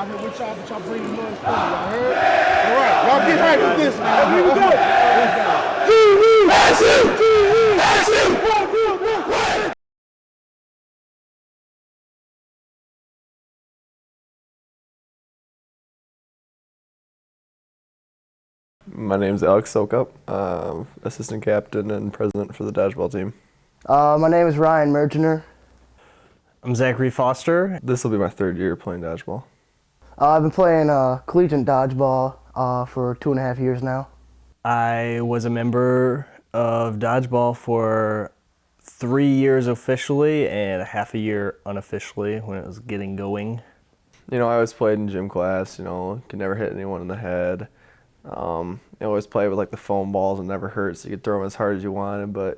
out here with y'all, but y'all bring the noise for me. Y'all heard? All right, y'all get right with this now. Here we go. My name's Alex Sokup, assistant captain and president for the Dodgeball team. My name is Ryan Mergener. I'm Zachary Foster. This will be my third year playing Dodgeball. I've been playing collegiate Dodgeball for 2.5 years now. I was a member of Dodgeball for 3 years officially and a half a year unofficially when it was getting going. You know, I always played in gym class, could never hit anyone in the head. I always played with like the foam balls and never hurt, so you could throw them as hard as you wanted, but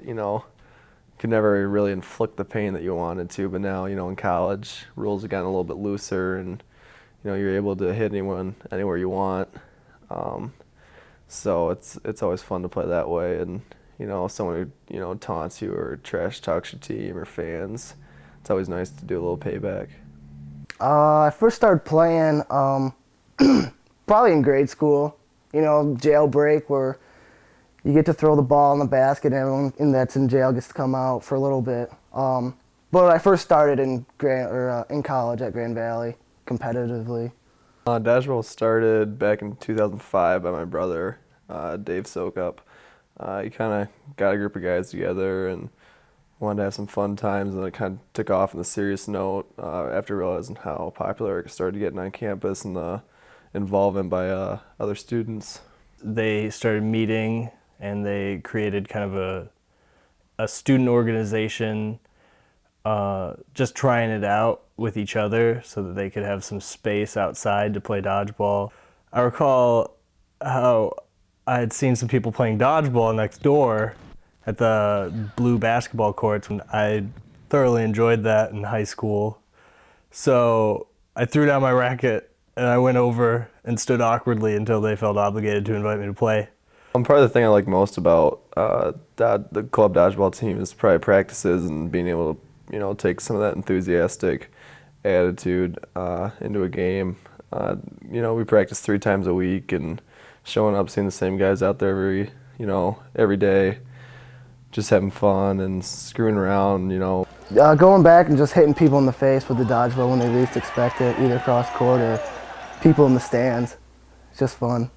could never really inflict the pain that you wanted to. But now, in college, rules have gotten a little bit looser, and you're able to hit anyone anywhere you want. So it's always fun to play that way. And if someone who taunts you or trash talks your team or fans, it's always nice to do a little payback. I first started playing probably in grade school. Jailbreak, where you get to throw the ball in the basket and everyone that's in jail gets to come out for a little bit. But I first started in college at Grand Valley competitively. Dodgeball started back in 2005 by my brother, Dave Sokup. He kind of got a group of guys together and wanted to have some fun times, and it kind of took off on a serious note after realizing how popular it started getting on campus and the involvement by other students. They started meeting and they created kind of a student organization, just trying it out with each other so that they could have some space outside to play dodgeball. I recall how I had seen some people playing dodgeball next door at the blue basketball courts, and I thoroughly enjoyed that in high school. So I threw down my racket and I went over and stood awkwardly until they felt obligated to invite me to play. Probably the thing I like most about the club dodgeball team is probably practices and being able to, take some of that enthusiastic attitude into a game. We practice 3 times a week and showing up, seeing the same guys out there every day, just having fun and screwing around, Going back and just hitting people in the face with the dodgeball when they least expect it, either cross court or people in the stands. It's just fun.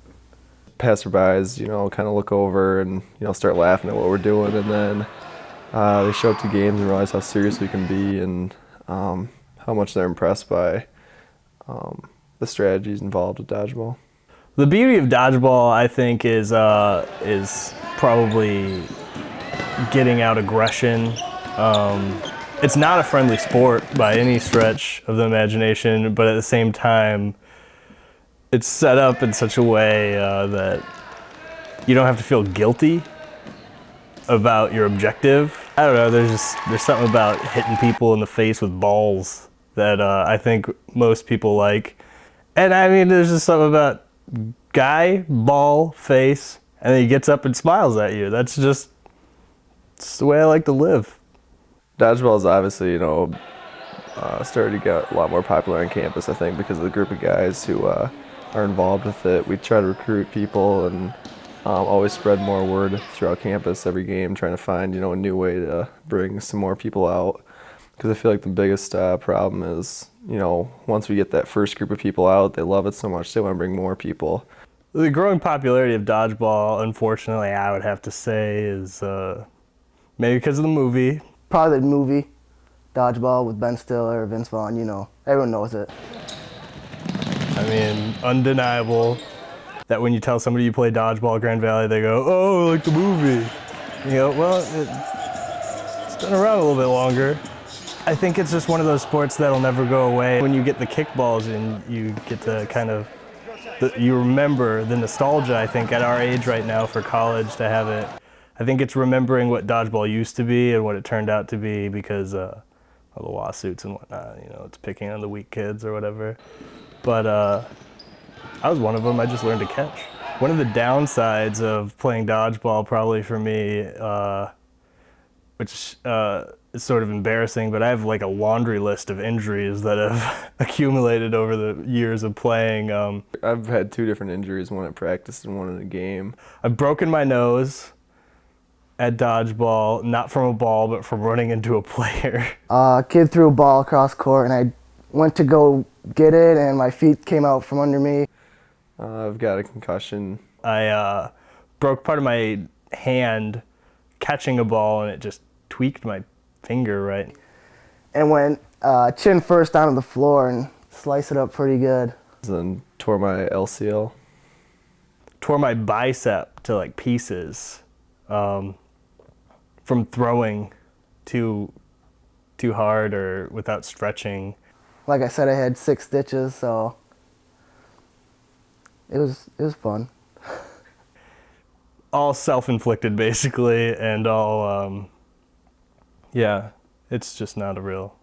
Passerbys, kind of look over and, start laughing at what we're doing, and then they show up to games and realize how serious we can be and how much they're impressed by the strategies involved with dodgeball. The beauty of dodgeball, I think, is probably getting out aggression. It's not a friendly sport by any stretch of the imagination, but at the same time, it's set up in such a way that you don't have to feel guilty about your objective. I don't know, there's something about hitting people in the face with balls that I think most people like. And I mean, there's just something about guy, ball, face, and then he gets up and smiles at you. It's the way I like to live. Dodgeball is obviously, started to get a lot more popular on campus, I think, because of the group of guys who are involved with it. We try to recruit people and always spread more word throughout campus every game, trying to find, a new way to bring some more people out. Because I feel like the biggest problem is, once we get that first group of people out, they love it so much, they want to bring more people. The growing popularity of dodgeball, unfortunately, I would have to say is maybe because of the movie. Probably the movie, Dodgeball with Ben Stiller, Vince Vaughn, everyone knows it. I mean, undeniable that when you tell somebody you play dodgeball at Grand Valley, they go, oh, like the movie. You go, well, it's been around a little bit longer. I think it's just one of those sports that'll never go away. When you get the kickballs in, you get to kind of, you remember the nostalgia, I think, at our age right now for college to have it. I think it's remembering what dodgeball used to be and what it turned out to be because of the lawsuits and whatnot. It's picking on the weak kids or whatever. But I was one of them. I just learned to catch. One of the downsides of playing dodgeball probably for me, which it's sort of embarrassing, but I have like a laundry list of injuries that have accumulated over the years of playing. I've had 2 different injuries, one at practice and one in a game. I've broken my nose at dodgeball, not from a ball, but from running into a player. A kid threw a ball across court, and I went to go get it, and my feet came out from under me. I've got a concussion. I broke part of my hand catching a ball, and it just tweaked my finger right. And went chin first onto the floor and sliced it up pretty good. Then tore my LCL. Tore my bicep to like pieces from throwing too hard or without stretching. Like I said, I had 6 stitches, so it was fun. All self-inflicted basically, and all yeah, it's just not a real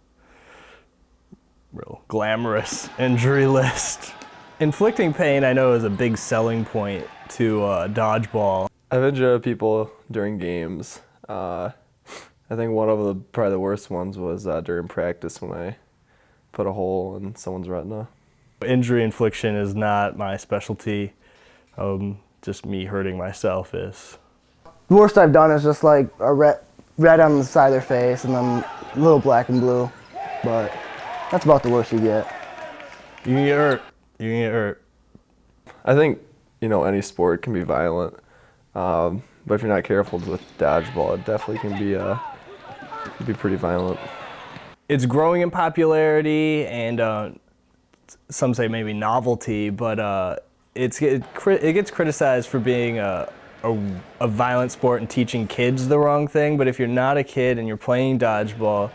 glamorous injury list. Inflicting pain, I know, is a big selling point to dodgeball. I've injured people during games. I think one of probably the worst ones was during practice when I put a hole in someone's retina. Injury infliction is not my specialty. Just me hurting myself is. The worst I've done is just like a red on the side of their face and then a little black and blue, but that's about the worst you get. You can get hurt. You can get hurt. I think, any sport can be violent, but if you're not careful with dodgeball, it definitely can be pretty violent. It's growing in popularity and some say maybe novelty, but it gets criticized for being a violent sport and teaching kids the wrong thing. But if you're not a kid and you're playing dodgeball,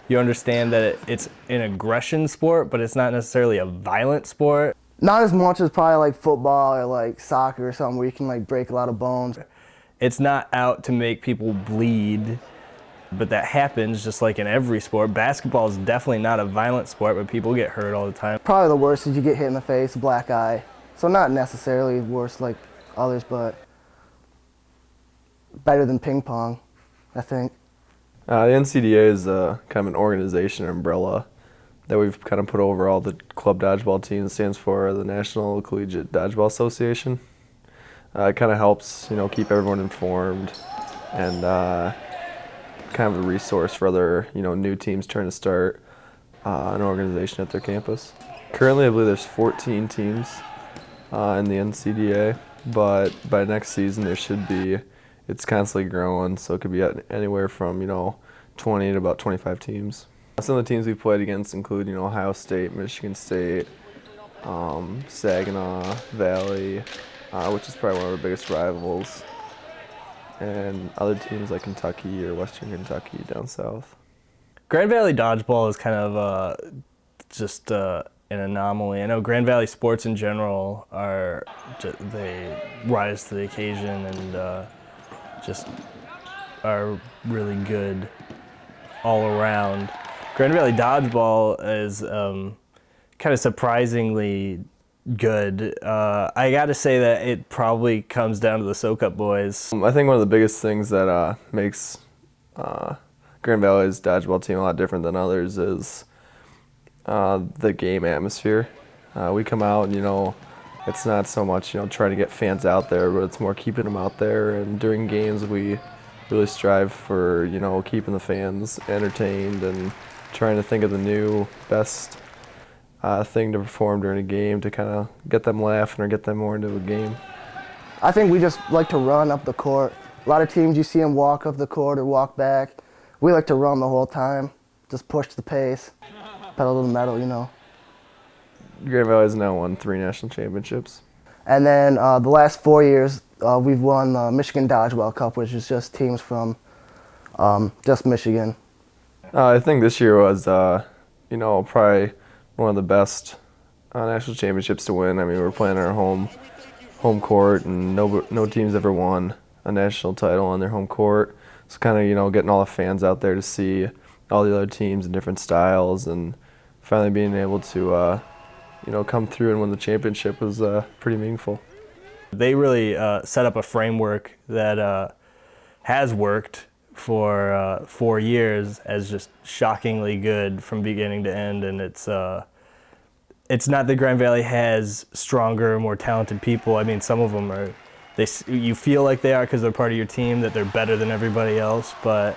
you understand that it's an aggression sport, but it's not necessarily a violent sport. Not as much as probably like football or like soccer or something where you can like break a lot of bones. It's not out to make people bleed, but that happens just like in every sport. Basketball is definitely not a violent sport, but people get hurt all the time. Probably the worst is you get hit in the face, black eye. So not necessarily worse like others, but better than ping pong, I think. The NCDA is kind of an organization umbrella that we've kind of put over all the club dodgeball teams. It stands for the National Collegiate Dodgeball Association. It kind of helps, keep everyone informed and kind of a resource for other, new teams trying to start an organization at their campus. Currently, I believe there's 14 teams in the NCDA, but by next season there should be. It's constantly growing, so it could be at anywhere from 20 to about 25 teams. Some of the teams we've played against include Ohio State, Michigan State, Saginaw Valley, which is probably one of our biggest rivals, and other teams like Kentucky or Western Kentucky down south. Grand Valley Dodgeball is kind of just an anomaly. I know Grand Valley sports in general they rise to the occasion and just are really good all around. Grand Valley Dodgeball is kind of surprisingly good. I gotta say that it probably comes down to the Soak-Up boys. I think one of the biggest things that makes Grand Valley's dodgeball team a lot different than others is the game atmosphere. We come out and it's not so much trying to get fans out there, but it's more keeping them out there. And during games, we really strive for keeping the fans entertained and trying to think of the new best thing to perform during a game to kind of get them laughing or get them more into a game. I think we just like to run up the court. A lot of teams you see them walk up the court or walk back. We like to run the whole time, just push the pace, pedal to the metal, Grand Valley has now won 3 national championships. And then the last 4 years, we've won the Michigan Dodgeball Cup, which is just teams from just Michigan. I think this year was, probably one of the best national championships to win. I mean, we're playing our home court, and no team's ever won a national title on their home court. So kind of, getting all the fans out there to see all the other teams in different styles, and finally being able to, come through and win the championship was pretty meaningful. They really set up a framework that has worked for 4 years as just shockingly good from beginning to end, and it's not that Grand Valley has stronger, more talented people. I mean, some of them are, you feel like they are because they're part of your team, that they're better than everybody else, but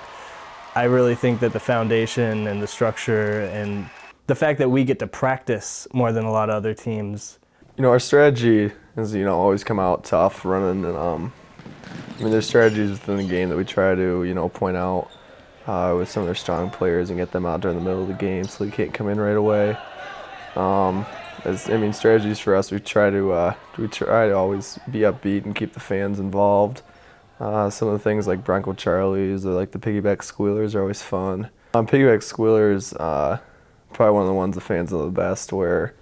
I really think that the foundation and the structure and the fact that we get to practice more than a lot of other teams. You know, our strategy is, you know, always come out tough, running, and I mean, there's strategies within the game that we try to, you know, point out with some of their strong players and get them out during the middle of the game so they can't come in right away. Strategies for us, we try to always be upbeat and keep the fans involved. Some of the things like Bronco Charlies or like the piggyback squealers are always fun. Piggyback squealers, probably one of the ones the fans know the best, where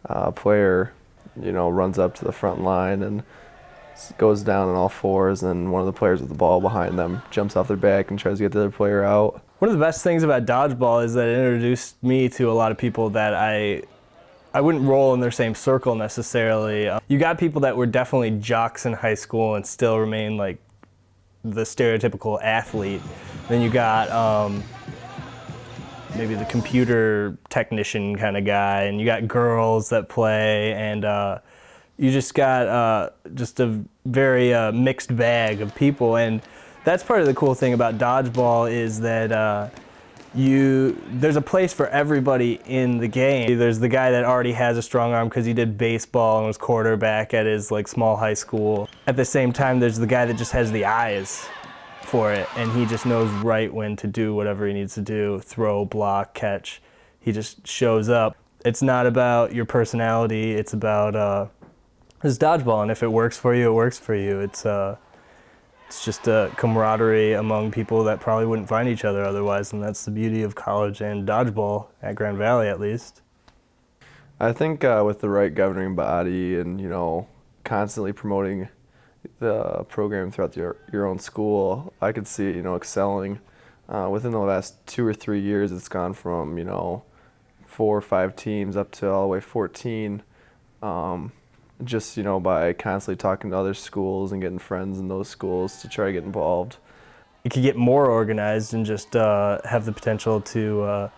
a player, you know, runs up to the front line and goes down on all fours, and one of the players with the ball behind them jumps off their back and tries to get the other player out. One of the best things about dodgeball is that it introduced me to a lot of people that I wouldn't roll in their same circle necessarily. You got people that were definitely jocks in high school and still remain like the stereotypical athlete. Then you got maybe the computer technician kind of guy, and you got girls that play, and you just got just a very mixed bag of people. And that's part of the cool thing about dodgeball is that there's a place for everybody in the game. There's the guy that already has a strong arm because he did baseball and was quarterback at his like small high school. At the same time, there's the guy that just has the eyes for it, and he just knows right when to do whatever he needs to do, throw, block, catch. He just shows up. It's not about your personality, it's about it's dodgeball, and if it works for you, it works for you. It's just a camaraderie among people that probably wouldn't find each other otherwise, and that's the beauty of college and dodgeball, at Grand Valley at least. I think with the right governing body and, you know, constantly promoting the program throughout your own school, I could see it, you know, excelling. Within the last 2 or 3 years, it's gone from, you know, 4 or 5 teams up to all the way 14. Just, you know, by constantly talking to other schools and getting friends in those schools to try to get involved. It could get more organized and just have the potential to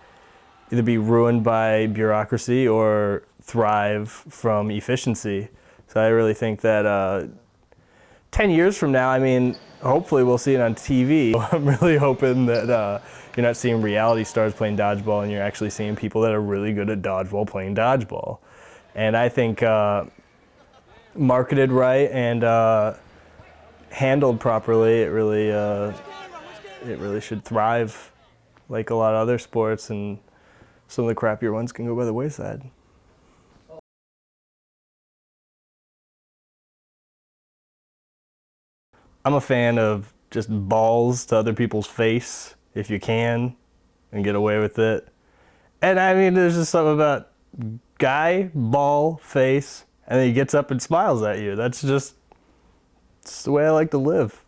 either be ruined by bureaucracy or thrive from efficiency. So I really think that 10 years from now, I mean, hopefully we'll see it on TV. I'm really hoping that you're not seeing reality stars playing dodgeball and you're actually seeing people that are really good at dodgeball playing dodgeball. And I think marketed right and handled properly, it really should thrive like a lot of other sports, and some of the crappier ones can go by the wayside. I'm a fan of just balls to other people's face if you can and get away with it. And I mean, there's just something about guy, ball, face, and then he gets up and smiles at you. It's the way I like to live.